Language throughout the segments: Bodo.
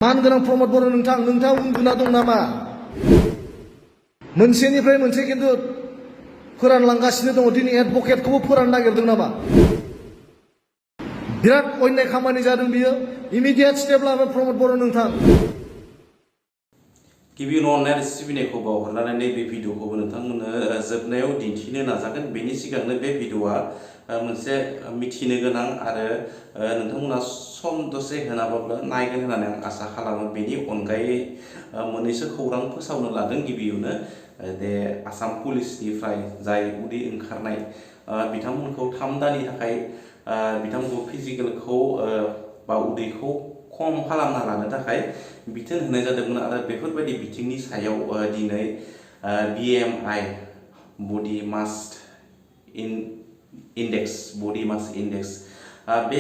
मानगोनां प्रमद बर' नोंथाङा उन्दुना दं नामा? मोनसेनिफ्राय मोनसे खिन्थु फोरानलांगासिनो दङ। दिनै एडभकेटखौबो फोराननो नागिरदों नामा? बिराद अन्याय खामानि जादों बियो। इमिडियेट स्टेप लाबो प्रमद बर' नोंथां। गिबियावनो अननाय सिबिनायखौ बावहरनानै नैबे भिडिअखौबो नोंथांमोननो जोबनायाव दिन्थिनो नाजागोन। बेनि सिगांनो बे भिडिअआ मोनसे मिथिनो गोनां आरो नोंथांमोना सम दसे होनाबाबो नायगोन होननानै आं आसा खालामो। बेनि अनगायै मोननैसो खौरां फोसावनो लादों। गिबियावनो दे आसाम पुलिसनिफ्राय जाय उदै ओंखारनाय बिथांमोनखौ 3 दाननि थाखाय बिथांमोनखौ फिजिकेलखौ बा उदैखौ खम खालामना लानो थाखाय बिथोन होनाय जादोंमोन आरो बेफोरबायदि बिथिंनि सायाव दिनै BMI बडि मास इन्डेक्स बे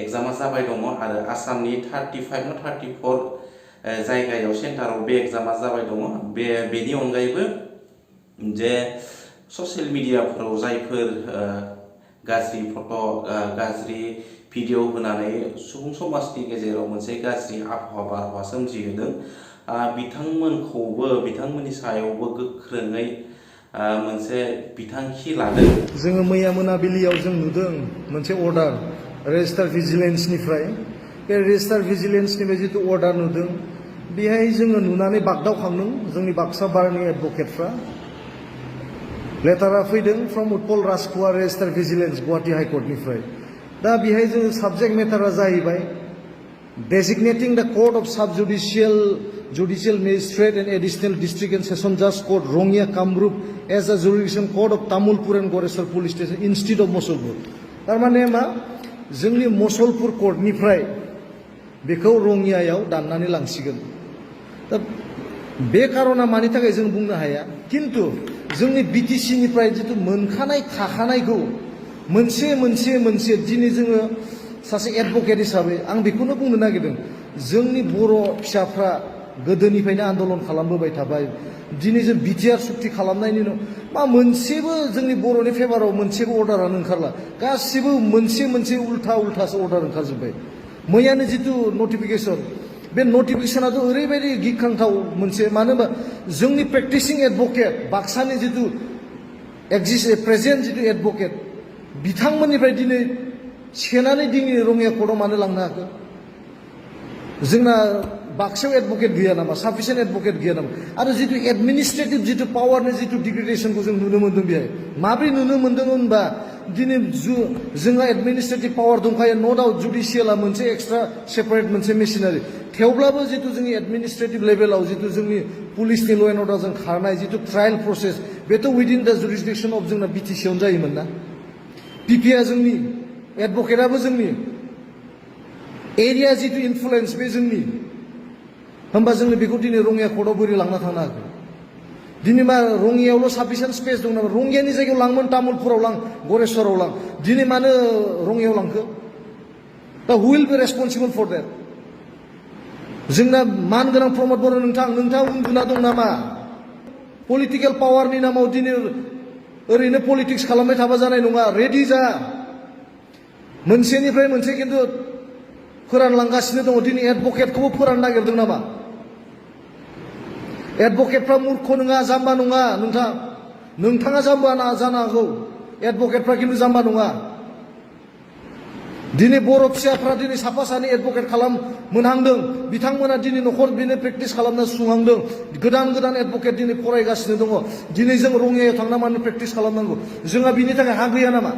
एग्जामा जाबाय दङ आरो आसामनि 35 ना 34 जायगायाव सेन्टाराव बे एग्जामा जाबाय दङ। बेनि अनगायैबो जे ससियेल मिडियाफोराव जायफोर गाज्रि फट' गाज्रि भिडिअ होनानै सुबुं समाजनि गेजेराव मोनसे गाज्रि बारहावा सोमजिहोदों, बिथांमोननि सायावबो गोख्रोङै मोनसे बिथांखि लादों। जोङो मैया मोनाबिलियाव जों नुदों मोनसे अर्डार रेजिस्टार भिजिलेन्सनिफ्राय। बे रेजिस्टार भिजिलेन्सनिफ्राय जितु अर्डार नुदों, बेहाय जोङो नुनानै बागदावखांदों। जोंनि बाक्सा बारनि एडभकेटफ्रा लेटारा फैदों from Utpal Rajkhowa registrar vigilance Guwahati हाइकर्टनिफ्राय। दा बेहाय जोङो साबजेक्ट मेटारा जाहैबाय designating the court of judicial magistrate and additional district and session judge court Rongya Kamrup as a jurisdiction court of Tamulpur and Goresar police station instead of Mosolpur. तारमाने मा जोंनि मसलपुर कोर्टनिफ्राय बेखौ रंगियायाव दाननानै लांसिगोन। दा बे कारना मानि थाखाय जों बुंनो हाया, किन्तु जोंनि बिटिसिनिफ्राय जितु मोनखानाय थाखानायखौ मोनसे दिनै जोङो सासे एडभकेट हिसाबै आं बेखौनो बुंनो नागिरदों। जोंनि बर' फिसाफ्रा गोदोनिफ्रायनो आन्दलन खालामबोबाय थाबाय। दिनै जों बिटिआर सुक्ति खालामनायनि उनाव मा मोनसेबो जोंनि बर'नि फेभाराव मोनसेबो अर्डारानो ओंखारला। गासिबो मोनसे उल्थासो अर्डार ओंखारजोब्बाय। मैयानो जितु नटिफिकेसन, बे नटिफिकेसनाथ' ओरैबायदि गिख्रांथाव मोनसे, मानो होनबा जोंनि प्रेक्टिसिं एडभकेट बाक्सानि जितु प्रेजेन्ट जितु एडभकेट बिथांमोननिफ्राय दिनै सेनानै दिनै रङिया कर्टआव मानो लांनो हाखो? जोंना बाक्सायाव एडभकेट गैया नामा? साफिसियेन्ट एडभकेट गैया नामा? आरो जितु एडमिनिस्ट्रेटिभ जितु पावारनि जितु डिग्रेडेसनखौ जों नुनो मोन्दों बेहाय। माब्रै नुनो मोन्दों होनबा दिनै जोंहा एडमिनिस्ट्रेटिभ पावार दंखायो, न' डाउट जुडिसियेला मोनसे एक्सट्रा सेपारेट मोनसे मेसिनारि। थेवब्लाबो जितु जोंनि एडमिनिस्ट्रेटिभ लेभेलाव जितु जोंनि पुलिसनि ल' एन्ड अर्डारजों खारनाय जितु ट्रायेल प्रसेस, बेथ' उइदिन दा जुरिसडिक्सन अफ जोंना बिटिसिआवनो जायोमोन ना। पिपिआ जोंनि, एडभकेटआबो जोंनि, एरिया जितु इनफ्लुएन्स बे जोंनि। होमबा जोंनो बेखौ दिनै रङिया कर्टआव बोरै लांना थांनो हागोन? दिनै मा रङियायावल' साफिसियेन्ट स्पेस दं नामा? रङियानि जायगायाव लांमोन, तामुलपुराव लां, गरेस्वराव लां। दिनै मानो रङियायाव लांखो? दा who will be responsible for that? जोंना मानगोनां प्रमद बर' नोंथाङा उन्दुना दं नामा? पलिटिकेल पावारनि नामाव दिनै ओरैनो पलिटिक्स खालामबाय थाबा जानाय नङा। रेडि जा। मोनसेनिफ्राय मोनसे खिन्थु फोरानलांगासिनो दङ। दिनै एडभकेटखौबो फोराननो नागिरदों नामा? एडभकेटफ्रा मूर्ख नङा, जाम्बा नङा। नोंथाङा जाम्बा जानो हागौ, एडभकेटफ्रा खिन्थु जाम्बा नङा। दिनै बर' फिसाफ्रा दिनै साफा सानै एडभकेट मोनहांदों। बिथांमोना दिनै न'खर बेनो प्रेक्टिस खालामना सुहांदों। गोदान एडभकेट दिनै फरायगासिनो दङ। दिनै जों रङियायाव थांना मानो प्रेक्टिस खालामनांगौ? जोंहा बिनि थाखाय हा गैया नामा?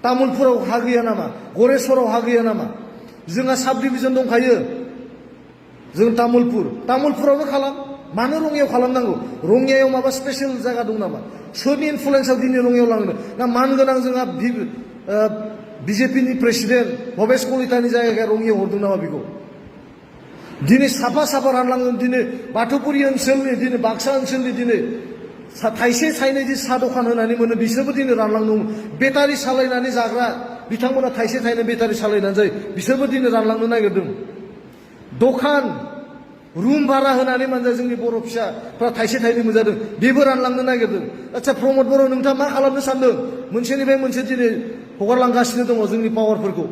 तामुलपुराव हा गैया नामा? गरेस्वराव हा गैया नामा? जोंहा साब डिभिजन दंखायो। जों तामुलपुरावनो खालाम। मानो रङियायाव खालामनांगौ? रङियायाव माबा स्पेसियेल जायगा दं नामा? सोरनि इनफ्लुएन्सआव दिनै रङियायाव लांनो? ना मानगोनां जोंहा बिजेपिनि प्रेसिडेन्ट भबेश कलितानि जायगाया रङियायाव हरदों नामा बेखौ? दिनै साफा रानलांदों। दिनै बाथौपुरि ओनसोलनि, दिनै बाक्सा ओनसोलनि दिनै थाइसे थाइनै जि साहा दखान होनानै मोनो, बिसोरबो दिनै रानलांदों। बेटारि सालायनानै जाग्रा बिथांमोना थाइसे थाइनै बेटारि सालायनानै जायो, बिसोरबो दिनै रानलांनो नागिरदों। दखान रुम भारा होनानै मानजा जोंनि बर' फिसाफ्रा थाइसे थाइनै मोनजादों, बेबो रानलांनो नागिरदों। आচ্ছা प्रमद बर' नोंथाङा मा खालामनो सानदों? मोनसेनिफ्राय मोनसे दिनै हगारलांगासिनो दङ जोंनि पावारफोरखौ।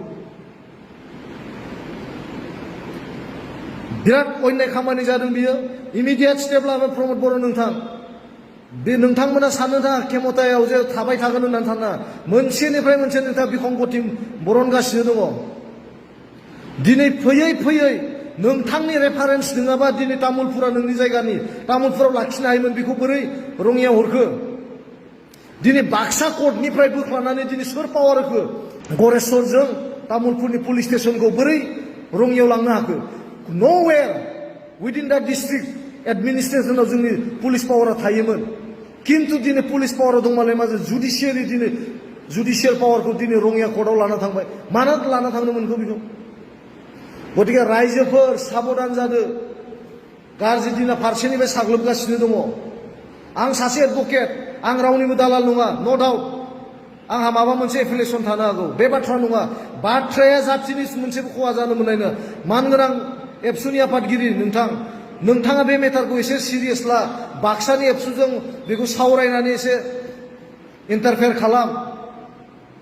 बिराद अन्याय खामानि जादों बियो इमिडियेट स्टेप लाबाय प्रमद बर' नोंथां बे नोंथांमोना साननो थाङा खेमतायाव जे थाबाय थागोन होननानै साना मोनसेनिफ्राय मोनसे नोंथाङा बिखंगति बरनगासिनो दङ दिनै फैयै फैयै नोंथांनि रेफारेन्स नङाबा दिनै तामुलपुरा नोंनि जायगानि तामुलपुराव लाखिनो हायोमोन बेखौ बोरै रङियाव हरखो दिनै बाक्सा कर्टनिफ्राय बोख्लानानै दिनै सोर पावार होखो गरेस्वरजों तामुलपुरनि पुलिस स्टेसनखौ बोरै रङियाव लांनो हाखो न'वेर उइदिन दा डिस्ट्रिक्ट एडमिनिस्ट्रेसनाव जोंनि पुलिस पावारा थायोमोन किन्तु दिनै पुलिस पावारा दंमालाय मा जुडिसियेलि दिनै जुडिसियेल पावारखौ दिनै रङिया कर्टआव लाना थांबाय मानो लाना थांनो मोनखो बेखौ गतिके रायजोफोर साबधान जादो गाज्रि दिना फारसेनिफ्राय साग्लोबगासिनो दङ आं सासे एडभकेट आं रावनिबो दालाल नङा नो डाउट आंहा माबा मोनसे एफिलिएसन थानो हागौ बे बाथ्रा नङा बाथ्राया जाथिनि मोनसेबो खहा जानो मोननाय नङा मानगोनां एबसुनि आफादगिरि नोंथाङा बे मेटारखौ एसे सिरियास ला बाक्सानि एबसुजों बेखौ सावरायनानै एसे इन्टारफेयार खालाम